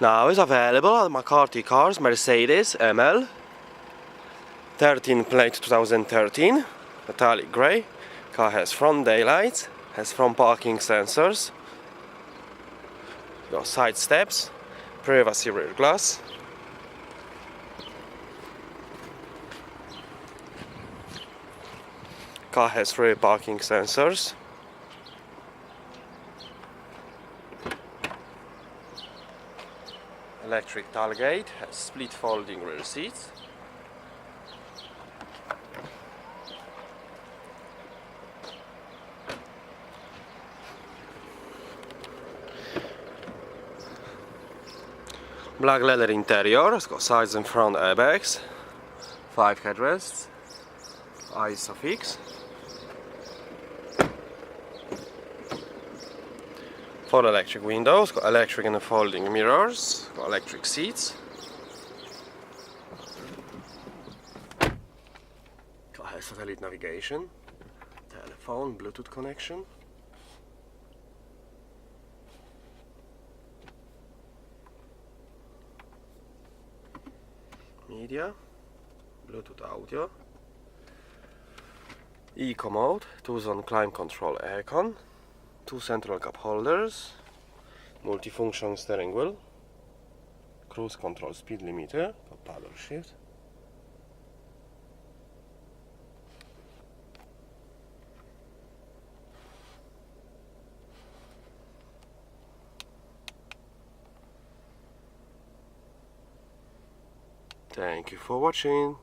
Now is available at McCarthy Cars, Mercedes, ML13 plate 2013, metallic grey. Car has front daylights, has front parking sensors, got side steps, privacy rear glass. Car has rear parking sensors. Electric tailgate, has split folding rear seats. Black leather interior, it's got sides and front airbags, 5 headrests, ISOFIX. 4 electric windows, got electric and folding mirrors, got electric seats. Car has satellite navigation, telephone, Bluetooth connection. Media, Bluetooth audio, Eco mode, 2-zone climate control aircon, 2 central cup holders, multifunction steering wheel, cruise control speed limiter, paddle shift. Thank you for watching.